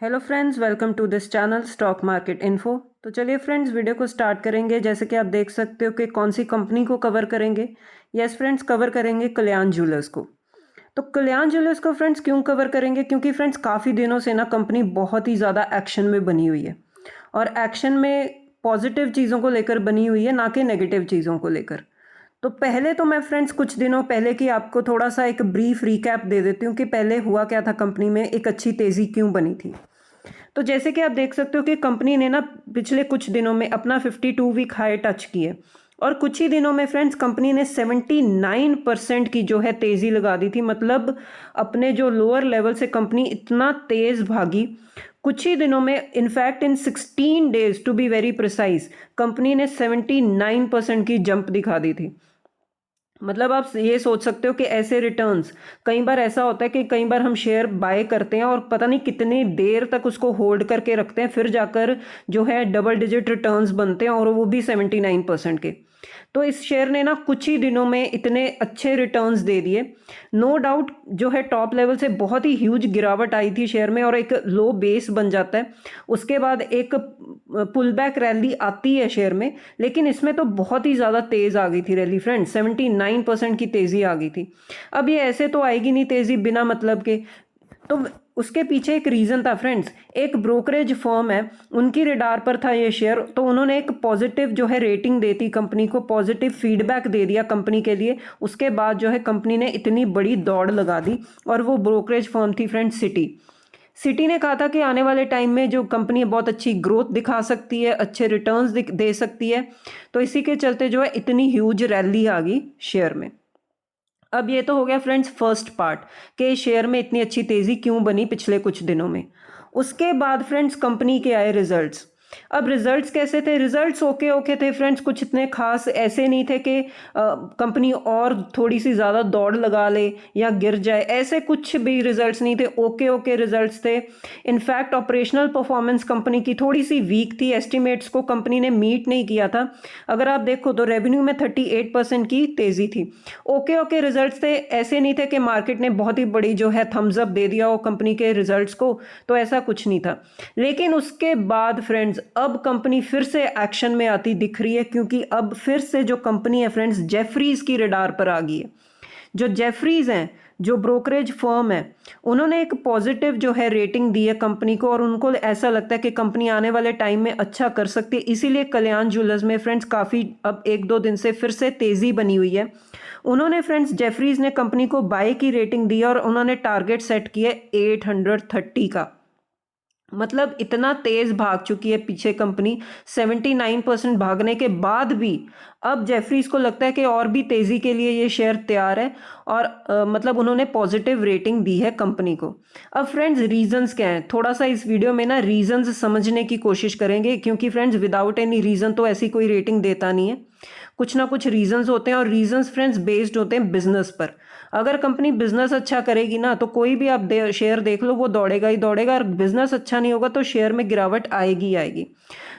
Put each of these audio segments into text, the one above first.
Hello friends, welcome to this channel stock market info. तो चलिए friends, video को start करेंगे। जैसे कि आप देख सकते हो कि कौन सी कंपनी को कवर करेंगे। यस फ्रेंड्स, कवर करेंगे कल्याण ज्वेलर्स को। तो कल्याण ज्वेलर्स को फ्रेंड्स क्यों कवर करेंगे? क्योंकि फ्रेंड्स काफ़ी दिनों से ना कंपनी बहुत ही ज़्यादा एक्शन में बनी हुई है, और एक्शन में पॉजिटिव चीज़ों को लेकर बनी हुई है, ना कि नेगेटिव चीज़ों को लेकर। तो पहले तो मैं फ्रेंड्स कुछ दिनों पहले की आपको थोड़ा सा एक ब्रीफ रिकैप दे देती हूँ कि पहले हुआ क्या था, कंपनी में एक अच्छी तेज़ी क्यों बनी थी। तो जैसे कि आप देख सकते हो कि कंपनी ने ना पिछले कुछ दिनों में अपना 52 वीक हाई टच किए, और कुछ ही दिनों में फ्रेंड्स कंपनी ने 79% की जो है तेज़ी लगा दी थी। मतलब अपने जो लोअर लेवल से कंपनी इतना तेज़ भागी कुछ ही दिनों में। In fact in 16 days to be very precise, company ने 79% की जंप दिखा दी थी। मतलब आप ये सोच सकते हो कि ऐसे रिटर्न्स, कई बार ऐसा होता है कि कई बार हम शेयर बाय करते हैं और पता नहीं कितनी देर तक उसको होल्ड करके रखते हैं, फिर जाकर जो है डबल डिजिट रिटर्न्स बनते हैं, और वो भी 79% के। तो इस शेयर ने ना कुछ ही दिनों में इतने अच्छे रिटर्न्स दे दिए। नो डाउट जो है टॉप लेवल से बहुत ही ह्यूज गिरावट आई थी शेयर में, और एक लो बेस बन जाता है। उसके बाद एक पुल बैक रैली आती है शेयर में, लेकिन इसमें तो बहुत ही ज़्यादा तेज़ आ गई थी रैली फ्रेंड्स। 79% की तेज़ी आ गई थी। अब ये ऐसे तो आएगी नहीं तेज़ी बिना मतलब के। तो उसके पीछे एक रीज़न था फ्रेंड्स। एक ब्रोकरेज फर्म है, उनकी रडार पर था ये शेयर, तो उन्होंने एक पॉजिटिव जो है रेटिंग देती कंपनी को, पॉजिटिव फीडबैक दे दिया कंपनी के लिए। उसके बाद जो है कंपनी ने इतनी बड़ी दौड़ लगा दी, और वो ब्रोकरेज फर्म थी फ्रेंड्स सिटी। सिटी ने कहा था कि आने वाले टाइम में जो कंपनी बहुत अच्छी ग्रोथ दिखा सकती है, अच्छे रिटर्न्स दे सकती है। तो इसी के चलते जो है इतनी ह्यूज रैली आ गई शेयर में। अब ये तो हो गया फ्रेंड्स फर्स्ट पार्ट, कि शेयर में इतनी अच्छी तेज़ी क्यों बनी पिछले कुछ दिनों में। उसके बाद फ्रेंड्स कंपनी के आए रिजल्ट्स। अब रिजल्ट्स कैसे थे? रिजल्ट्स ओके ओके थे फ्रेंड्स, कुछ इतने खास ऐसे नहीं थे कि कंपनी और थोड़ी सी ज़्यादा दौड़ लगा ले या गिर जाए, ऐसे कुछ भी रिजल्ट्स नहीं थे। ओके ओके रिजल्ट्स थे। इनफैक्ट ऑपरेशनल परफॉर्मेंस कंपनी की थोड़ी सी वीक थी, एस्टिमेट्स को कंपनी ने मीट नहीं किया था। अगर आप देखो तो रेवेन्यू में 38% की तेज़ी थी। ओके ओके रिजल्ट्स थे, ऐसे नहीं थे कि मार्केट ने बहुत ही बड़ी जो है थम्स अप दे दिया हो कंपनी के रिजल्ट्स को, तो ऐसा कुछ नहीं था। लेकिन उसके बाद फ्रेंड्स अब कंपनी फिर से एक्शन में आती दिख रही है, क्योंकि अब फिर से जो कंपनी है फ्रेंड्स जेफरीज की रडार पर आ गई है। जो जेफरीज हैं, जो ब्रोकरेज फर्म है, उन्होंने एक पॉजिटिव जो है रेटिंग दी है कंपनी को, और उनको ऐसा लगता है कि कंपनी आने वाले टाइम में अच्छा कर सकती है। इसीलिए कल्याण ज्वेलर्स में फ्रेंड्स काफ़ी अब एक दो दिन से फिर से तेज़ी बनी हुई है। उन्होंने फ्रेंड्स जेफरीज ने कंपनी को बाय की रेटिंग दी, और उन्होंने टारगेट सेट किया 830 का। मतलब इतना तेज भाग चुकी है पीछे कंपनी, 79% भागने के बाद भी अब जेफरीज को लगता है कि और भी तेजी के लिए ये शेयर तैयार है, और मतलब उन्होंने पॉजिटिव रेटिंग दी है कंपनी को। अब फ्रेंड्स रीजंस क्या हैं? थोड़ा सा इस वीडियो में ना रीजंस समझने की कोशिश करेंगे, क्योंकि फ्रेंड्स विदाउट एनी रीजन तो ऐसी कोई रेटिंग देता नहीं है। कुछ ना कुछ रीजंस होते हैं, और रीजंस फ्रेंड्स बेस्ड होते हैं बिजनेस पर। अगर कंपनी बिजनेस अच्छा करेगी ना, तो कोई भी आप शेयर देख लो वो दौड़ेगा ही दौड़ेगा, और बिजनेस अच्छा नहीं होगा तो शेयर में गिरावट आएगी ही आएगी।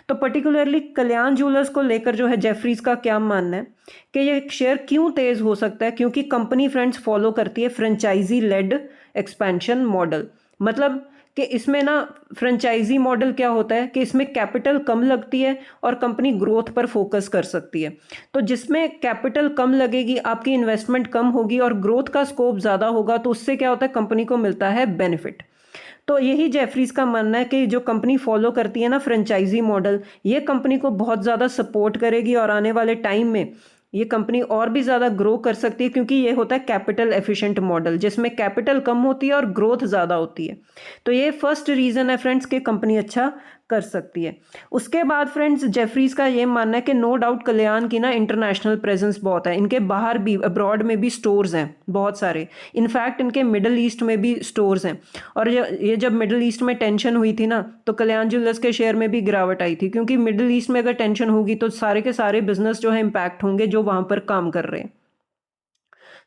तो पर्टिकुलरली कल्याण ज्वेलर्स को लेकर जो है जेफरीज का क्या मानना है कि ये शेयर क्यों तेज हो सकता है? क्योंकि कंपनी फ्रेंड्स फॉलो करती है फ्रेंचाइजी लेड एक्सपेंशन मॉडल। मतलब कि इसमें ना फ्रेंचाइजी मॉडल क्या होता है कि इसमें कैपिटल कम लगती है, और कंपनी ग्रोथ पर फोकस कर सकती है। तो जिसमें कैपिटल कम लगेगी, आपकी इन्वेस्टमेंट कम होगी, और ग्रोथ का स्कोप ज़्यादा होगा, तो उससे क्या होता है, कंपनी को मिलता है बेनिफिट। तो यही जेफरीज का मानना है कि जो कंपनी फॉलो करती है ना फ्रेंचाइजी मॉडल, ये कंपनी को बहुत ज़्यादा सपोर्ट करेगी, और आने वाले टाइम में ये कंपनी और भी ज़्यादा ग्रो कर सकती है, क्योंकि ये होता है कैपिटल एफिशिएंट मॉडल, जिसमें कैपिटल कम होती है और ग्रोथ ज़्यादा होती है। तो ये फर्स्ट रीज़न है फ्रेंड्स कि कंपनी अच्छा कर सकती है। उसके बाद फ्रेंड्स जेफरीज का ये मानना है कि नो डाउट कल्याण की ना इंटरनेशनल प्रेजेंस बहुत है, इनके बाहर भी अब्रॉड में भी स्टोर्स हैं बहुत सारे। इनफैक्ट इनके मिडल ईस्ट में भी स्टोर्स हैं। और ये जब मिडल ईस्ट में टेंशन हुई थी ना, तो कल्याण ज्वेलर्स के शेयर में भी गिरावट आई थी, क्योंकि मिडल ईस्ट में अगर टेंशन होगी तो सारे के सारे बिजनेस जो है इम्पैक्ट होंगे जो वहां पर काम कर रहे हैं।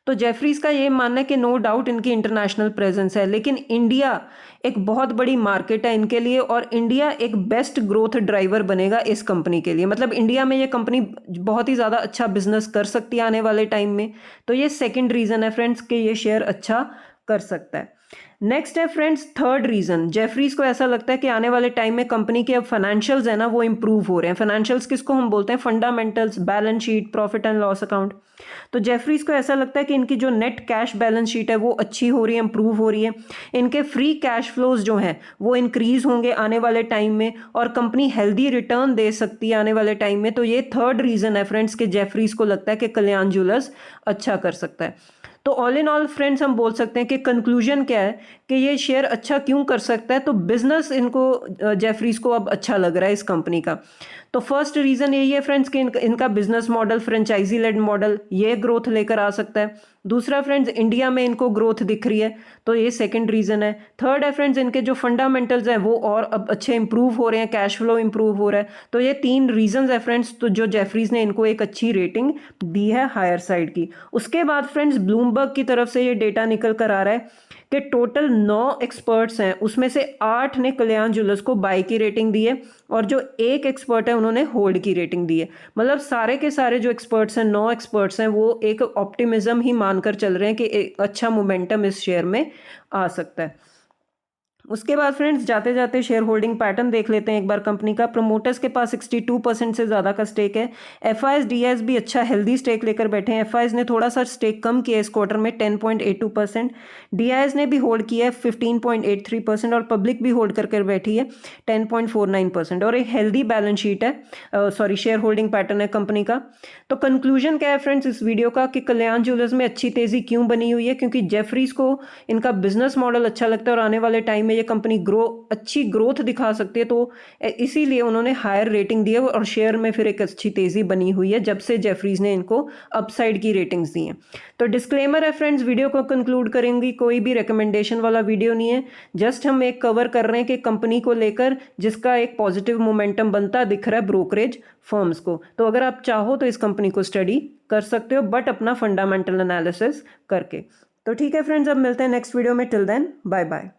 तो जेफरीज का ये मानना है कि नो डाउट इनकी इंटरनेशनल प्रेजेंस है, लेकिन इंडिया एक बहुत बड़ी मार्केट है इनके लिए, और इंडिया एक बेस्ट ग्रोथ ड्राइवर बनेगा इस कंपनी के लिए। मतलब इंडिया में ये कंपनी बहुत ही ज़्यादा अच्छा बिजनेस कर सकती है आने वाले टाइम में। तो ये सेकंड रीज़न है फ्रेंड्स कि ये शेयर अच्छा कर सकता है। नेक्स्ट है फ्रेंड्स थर्ड रीजन, जेफरीज को ऐसा लगता है कि आने वाले टाइम में कंपनी के अब फाइनेंशियल्स है ना वो इंप्रूव हो रहे हैं। फाइनेंशियल्स किसको हम बोलते हैं, fundamentals, balance sheet, profit and loss account. तो जेफरीज को ऐसा लगता है कि इनकी जो नेट कैश बैलेंस शीट है वो अच्छी हो रही है, इंप्रूव हो रही है, इनके फ्री कैश फ्लोज जो हैं वो इंक्रीज होंगे आने वाले टाइम में, और कंपनी हेल्दी रिटर्न दे सकती है आने वाले टाइम में। तो ये थर्ड रीजन है फ्रेंड्स कि जेफरीज को लगता है कि कल्याण ज्वेलर्स अच्छा कर सकता है। तो ऑल इन ऑल फ्रेंड्स हम बोल सकते हैं कि कंक्लूजन क्या है कि ये शेयर अच्छा क्यों कर सकता है। तो बिजनेस इनको जेफरीज को अब अच्छा लग रहा है इस कंपनी का। तो फर्स्ट रीजन यही है फ्रेंड्स कि इनका business model franchisee led model ये ग्रोथ लेकर आ सकता है। दूसरा फ्रेंड्स इंडिया में इनको ग्रोथ दिख रही है, तो ये सेकंड रीजन है। थर्ड है फ्रेंड्स इनके जो फंडामेंटल्स हैं वो और अब अच्छे इंप्रूव हो रहे हैं, कैश फ्लो इंप्रूव हो रहा है। तो ये तीन रीजंस है फ्रेंड्स, तो जो जेफरीज ने इनको एक अच्छी रेटिंग दी है हायर साइड की। उसके बाद फ्रेंड्स ब्लूमबर्ग की तरफ से ये डेटा निकल कर आ रहा है कि टोटल 9 एक्सपर्ट्स हैं, उसमें से 8 ने कल्याण ज्वेलर्स को बाय की रेटिंग दी है, और जो एक एक्सपर्ट है उन्होंने होल्ड की रेटिंग दी है। मतलब सारे के सारे जो एक्सपर्ट्स हैं, 9 एक्सपर्ट्स हैं, वो एक ऑप्टिमिज्म ही मानकर चल रहे हैं कि एक अच्छा मोमेंटम इस शेयर में आ सकता है। उसके बाद फ्रेंड्स जाते जाते शेयर होल्डिंग पैटर्न देख लेते हैं एक बार कंपनी का। प्रमोटर्स के पास 62% से ज़्यादा का स्टेक है। एफआईएस डीआईएस भी अच्छा हेल्दी स्टेक लेकर बैठे हैं। एफआईएस ने थोड़ा सा स्टेक कम किया इस क्वार्टर में 10.82%। डीआईएस ने भी होल्ड किया है 15.83%, और पब्लिक भी होल्ड कर बैठी है 10.49%, और एक हेल्दी बैलेंस शीट है, सॉरी शेयर होल्डिंग पैटर्न है कंपनी का। तो कंक्लूजन क्या है फ्रेंड्स इस वीडियो का कि कल्याण ज्वेलर्स में अच्छी तेज़ी क्यों बनी हुई है, क्योंकि जेफरीज को इनका बिजनेस मॉडल अच्छा लगता है और आने वाले टाइम में ये कंपनी अच्छी ग्रोथ दिखा सकती है। तो इसीलिए उन्होंने हायर रेटिंग दी है, और शेयर में फिर एक अच्छी तेज़ी बनी हुई है जब से जेफरीज ने इनको अपसाइड की रेटिंग्स दी हैं। तो डिस्क्लेमर है फ्रेंड्स, वीडियो को कंक्लूड करेंगी, कोई भी रिकमेंडेशन वाला वीडियो नहीं है, जस्ट हम एक कवर कर रहे हैं कि कंपनी को लेकर जिसका एक पॉजिटिव मोमेंटम बनता दिख रहा है ब्रोकरेज फर्म्स को। तो अगर आप चाहो तो इस कंपनी को स्टडी कर सकते हो, बट अपना फंडामेंटल एनालिसिस करके। तो ठीक है फ्रेंड्स, अब मिलते हैं नेक्स्ट वीडियो में। Till then bye bye.